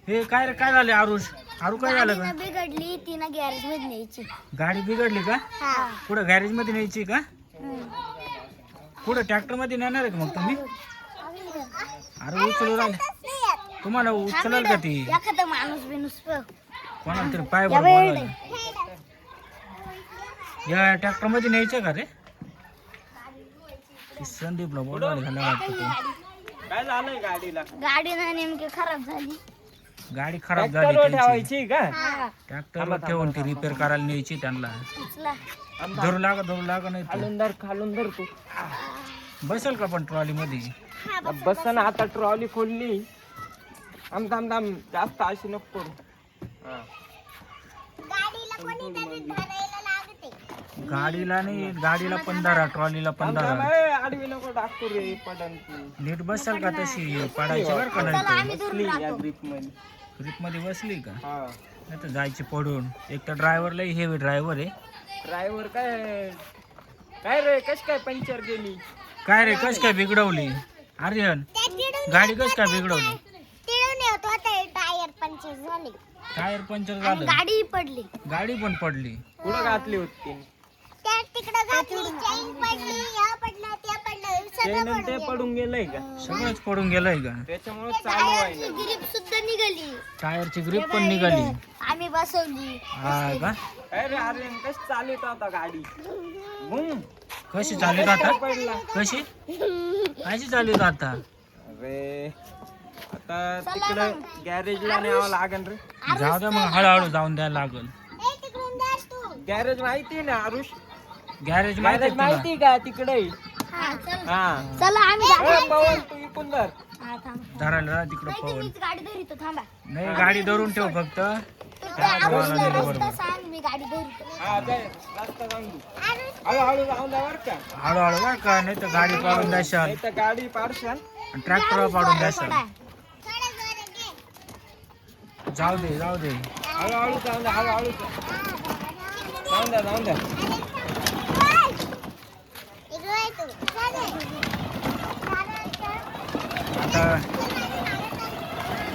हे काय रे, काय झाले आरुष? आरू काय झालं का? बिघडली, तिनं गॅरेज मध्ये न्यायची. गाडी बिघडली का? हा. पुढे गॅरेज मध्ये न्यायची का? पुढे ट्रॅक्टर मध्ये नेणार आहे का मग तुम्ही? अरे उचलू राहिले, तुम्हाला उचलाल का ती? एखादा माणूस बिनूस कोणाला तरी पाय बोलवायला. या ट्रॅक्टर मध्ये न्यायचं का रे? संदीपला बोलवायला झालं वाटतं. काय झालंय गाडीला? गाडीनं नेमकी खराब झाली. गाडी खराब झाली ट्रॅक्टरवर त्यांची. ठेवायची का? हा. ट्रॅक्टरला ठेवून ती रिपेअर करायला न्यायची त्यांना. उचला. धरू लागा नाही तर. खालून धर तू. बसेल का पण ट्रॉली मध्ये? बस ना, आता ट्रॉली खोलली. थांब जास्त अशी नको करू. गाडीला नाही, गाडीला पण धरा, ट्रॉलीला पण धरा. आडवी नको टाकू रे, पडन ती. नीट बसेल का तशी? पडायची बरं का नाही आम्ही दूर बसली या राहतो. ग्रिप मध्ये. ट्रिप मध्ये बसली का? हा. नाही तर जायची पडून. एक तर ड्रायव्हरला हेवी ड्रायव्हर आहे. ड्रायव्हर काय रे, कश काय पंक्चर गेली? काय रे, कस काय बिघडवली आर्यन? गाडी कस काय बिघडवली? टायर पंक्चर झाले. टायर पंक्चर आणि झालं, गाडी पडली. गाडी पण पडली. कुठं घातली होती? तिकडे घातली, चेन पडली, या पडलं, ते पडलं, सगळं चेन ते पडून गेलंय का? सगळंच पडून गेलंय का? त्याच्यामुळे चालू टायरची आहे. ग्रिप सुद्धा निघाली. टायरची ग्रिप पण निघाली. आम्ही बसवली. हा का? काय रे आर्यन, कश चालवत होता गाडी? बुम. कशी चालू आता? पडला. कशी चालू आता? अरे आता तिकडं गॅरेजला न्यावं लागेल रे. जाऊ द्या मग, हळूहळू जाऊन द्यायला लागल. गॅरेज माहिती ना आरुष? गॅरेज माहिती गॅरेज आहे तुला? माहिती का तिकडे? हा, चला. हा. चला आम्ही ए, जातो. पवन तू इकून धर. हा, थांब. धरायला राहा तिकडं नाही, पवन. मीच गाडी धरितो, थांबा. नाही, गाडी धरून ठेव फक्त. तू त्या आरुषला रस्ता सांग, मी गाडी धरितो. हा दे, रस्ता सांगू. हळूहळू जाऊन जा बरं का. हळूहळू बरं का, नाही तर गाडी पाडून द्याशाल. नाही तर गाडी पाडशाल. ट्रॅक्टर पाडून द्याशाल. जाऊ दे. हळूहळू जाऊन द्या, हळूहळू जाऊन द्या. आता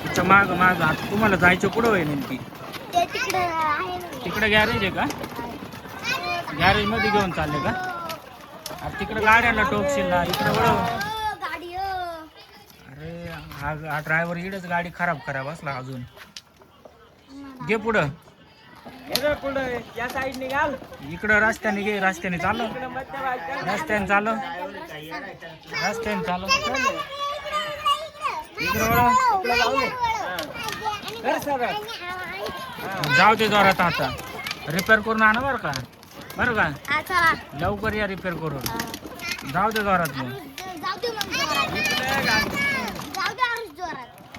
तिच्या माग आता तुम्हाला जायचं कुठं होईल नेमकी? ते तिकडे आहे ना. तिकडे गॅरेज आहे का? गॅरेज मध्ये घेऊन चालले का? अरे तिकडे गाड्याला टोकशील ना, इकडे वळव. गाडी अरे हा ड्रायव्हर इकडेच गाडी खराब बसला अजून. घे पुढं. हे रे पुढे या साईड निघाल. इकडं रस्त्याने चालव. इकडे मध्यभागी रस्त्याने चालव. इकडे वळव. इकडे जाऊ दे. कर सरळ. जाऊ दे जोरात आता. रिपेअर करून आणा बरं का? हा, चला. लवकर या रिपेअर करून. जाऊ दे जोरात मग. जाऊ दे मग. इकडे गाडी